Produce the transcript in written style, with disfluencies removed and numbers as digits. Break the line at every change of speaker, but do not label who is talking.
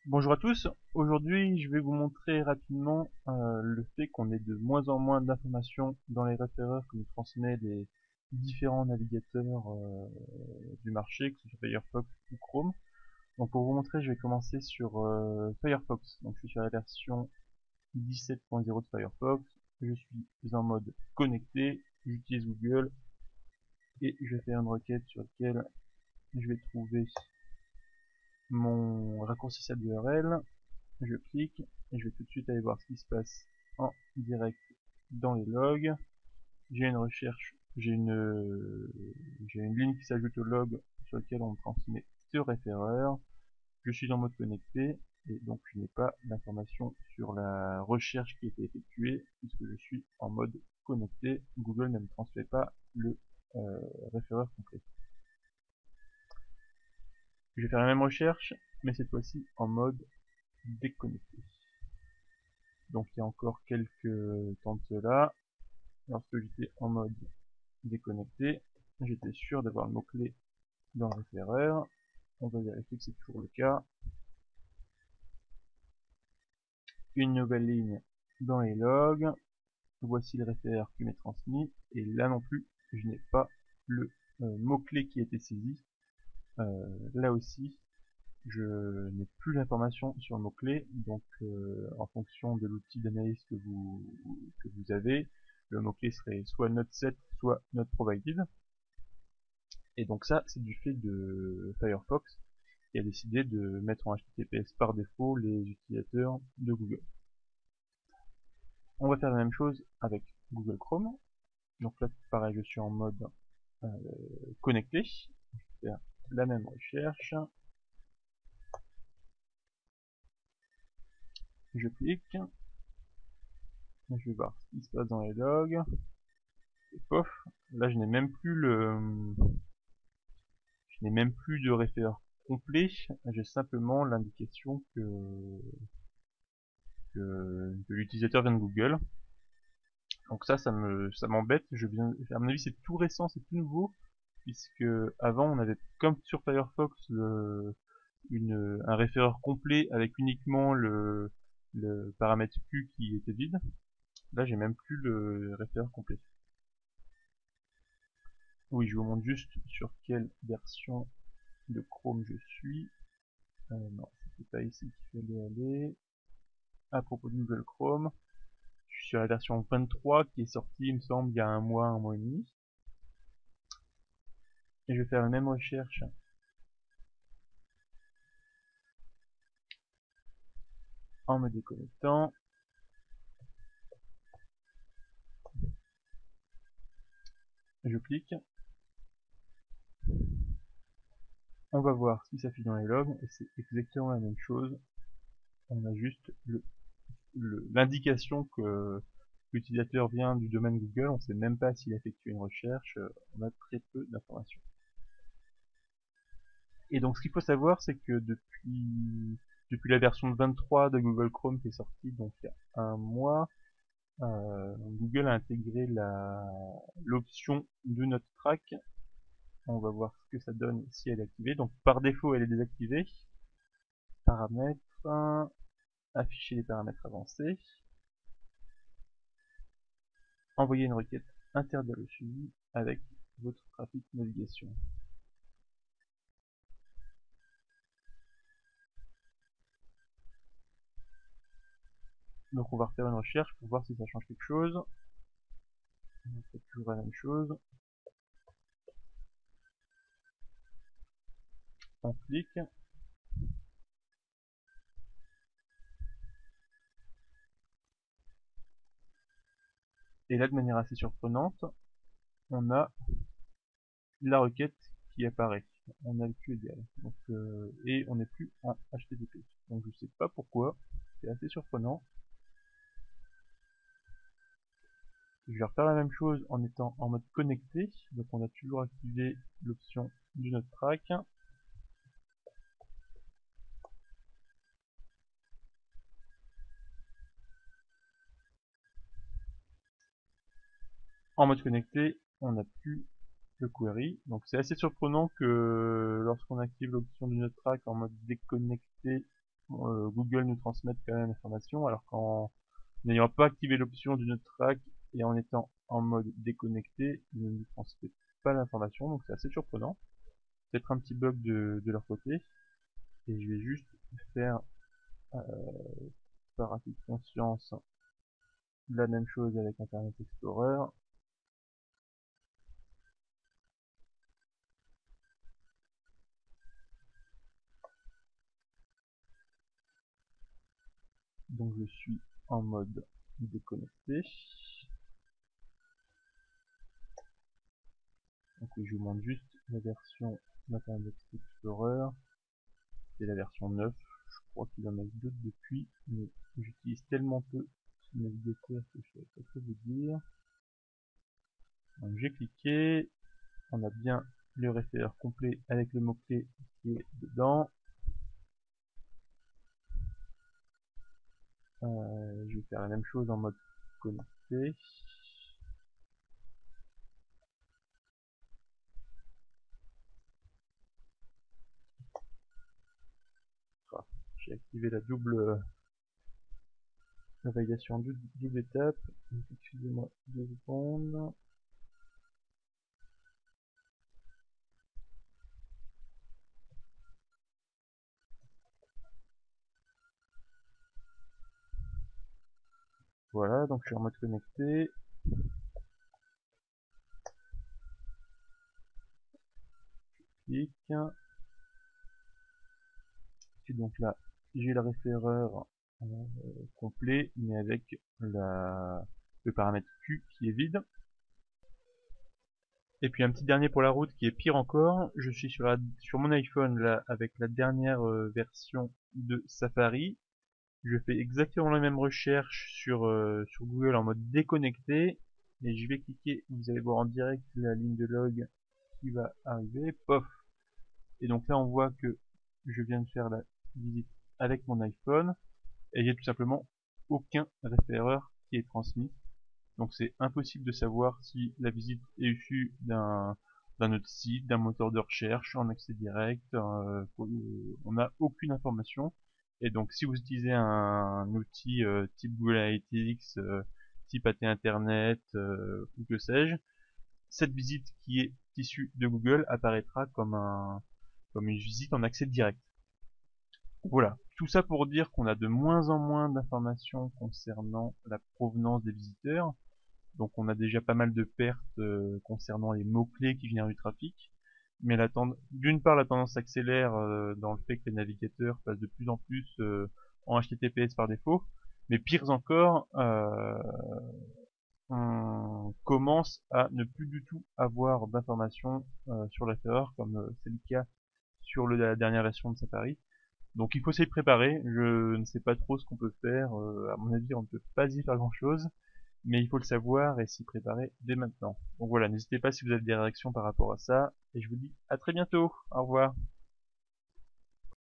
Bonjour à tous, aujourd'hui je vais vous montrer rapidement le fait qu'on ait de moins en moins d'informations dans les référeurs que nous transmet les différents navigateurs du marché, que ce soit Firefox ou Chrome. Donc pour vous montrer, je vais commencer sur Firefox. Donc je suis sur la version 17.0 de Firefox, je suis en mode connecté, j'utilise Google et je vais faire une requête sur laquelle je vais trouver mon raccourcissable d'URL. Je clique et je vais tout de suite aller voir ce qui se passe en direct dans les logs. J'ai une recherche, j'ai une ligne qui s'ajoute au log sur lequel on me transmet ce référeur. Je suis en mode connecté et donc je n'ai pas d'informations sur la recherche qui a été effectuée puisque je suis en mode connecté. Google ne me transmet pas le référeur complet. Je vais faire la même recherche mais cette fois-ci en mode déconnecté. Donc il y a encore quelques temps de cela, lorsque j'étais en mode déconnecté, j'étais sûr d'avoir le mot-clé dans le référeur. On va vérifier que c'est toujours le cas. Une nouvelle ligne dans les logs. Voici le référeur qui m'est transmis. Et là non plus, je n'ai pas le mot-clé qui a été saisi. Là aussi, je n'ai plus l'information sur le mot-clé. Donc en fonction de l'outil d'analyse que vous avez, le mot-clé serait soit not set, soit not provided. Et donc ça, c'est du fait de Firefox qui a décidé de mettre en HTTPS par défaut les utilisateurs de Google. On va faire la même chose avec Google Chrome. Donc là, pareil, je suis en mode connecté. Je vais faire la même recherche. Je clique. Je vais voir ce qui se passe dans les logs. Et pof, là je n'ai même plus de référeur complet. J'ai simplement l'indication que l'utilisateur vient de Google. Donc ça m'embête. À mon avis, c'est tout récent, c'est tout nouveau, puisque avant on avait, comme sur Firefox, un référeur complet avec uniquement le paramètre Q qui était vide. Là, j'ai même plus le référeur complet. Oui, je vous montre juste sur quelle version de Chrome je suis. Non, c'est pas ici qu'il fallait aller. À propos de Google Chrome, je suis sur la version 23 qui est sortie, il me semble, il y a un mois et demi. Et je vais faire la même recherche en me déconnectant. Je clique. On va voir ce qui s'affiche dans les logs et c'est exactement la même chose. On a juste l'indication que l'utilisateur vient du domaine Google. On ne sait même pas s'il a effectué une recherche. On a très peu d'informations. Et donc ce qu'il faut savoir, c'est que depuis la version 23 de Google Chrome qui est sortie donc il y a un mois, Google a intégré l'option Do Not Track. On va voir ce que ça donne si elle est activée. Donc par défaut elle est désactivée. Paramètres, afficher les paramètres avancés, envoyer une requête interdire le suivi avec votre trafic navigation. Donc on va refaire une recherche pour voir si ça change quelque chose. On fait toujours la même chose. On clique. Et là, de manière assez surprenante, on a la requête qui apparaît. On a le Q égal. Donc, et on n'est plus en HTTP. Donc je sais pas pourquoi. C'est assez surprenant. Je vais refaire la même chose en étant en mode connecté. Donc on a toujours activé l'option du Not Track. En mode connecté, on n'a plus le query. Donc c'est assez surprenant que lorsqu'on active l'option du Not Track en mode déconnecté, Google nous transmette quand même l'information, alors qu'en n'ayant pas activé l'option du note track et en étant en mode déconnecté, ils ne nous transmettent pas l'information, donc c'est assez surprenant. Peut-être un petit bug de leur côté. Et je vais juste faire par acquis de conscience la même chose avec Internet Explorer. Donc je suis en mode déconnecté. Donc je vous montre juste la version d'Internet Explorer. C'est la version 9. Je crois qu'il en a d'autres depuis, mais j'utilise tellement peu ce navigateur que je ne saurais pas trop vous dire. Donc j'ai cliqué, on a bien le référeur complet avec le mot-clé qui est dedans. Je vais faire la même chose en mode connecté. Enfin, j'ai activé la validation double étape. Excusez-moi 2 secondes. Voilà, donc je suis en mode connecté. Clique. Et donc là, j'ai le référeur complet, mais avec le paramètre Q qui est vide. Et puis un petit dernier pour la route qui est pire encore, je suis sur mon iPhone là avec la dernière version de Safari. Je fais exactement la même recherche sur Google en mode déconnecté. Et je vais cliquer, vous allez voir en direct la ligne de log qui va arriver. Pof. Et donc là on voit que je viens de faire la visite avec mon iPhone. Et il n'y a tout simplement aucun référeur qui est transmis. Donc c'est impossible de savoir si la visite est issue d'un autre site, d'un moteur de recherche, en accès direct, on n'a aucune information. Et donc si vous utilisez un outil type Google Analytics, type AT Internet, ou que sais-je, cette visite qui est issue de Google apparaîtra comme une visite en accès direct. Voilà, tout ça pour dire qu'on a de moins en moins d'informations concernant la provenance des visiteurs. Donc on a déjà pas mal de pertes concernant les mots-clés qui viennent du trafic. Mais d'une part, la tendance s'accélère dans le fait que les navigateurs passent de plus en plus en HTTPS par défaut. Mais pire encore, on commence à ne plus du tout avoir d'informations sur la serveur, comme c'est le cas sur la dernière version de Safari. Donc il faut s'y préparer, je ne sais pas trop ce qu'on peut faire, à mon avis on ne peut pas y faire grand chose, mais il faut le savoir et s'y préparer dès maintenant. Donc voilà, n'hésitez pas si vous avez des réactions par rapport à ça, et je vous dis à très bientôt, au revoir.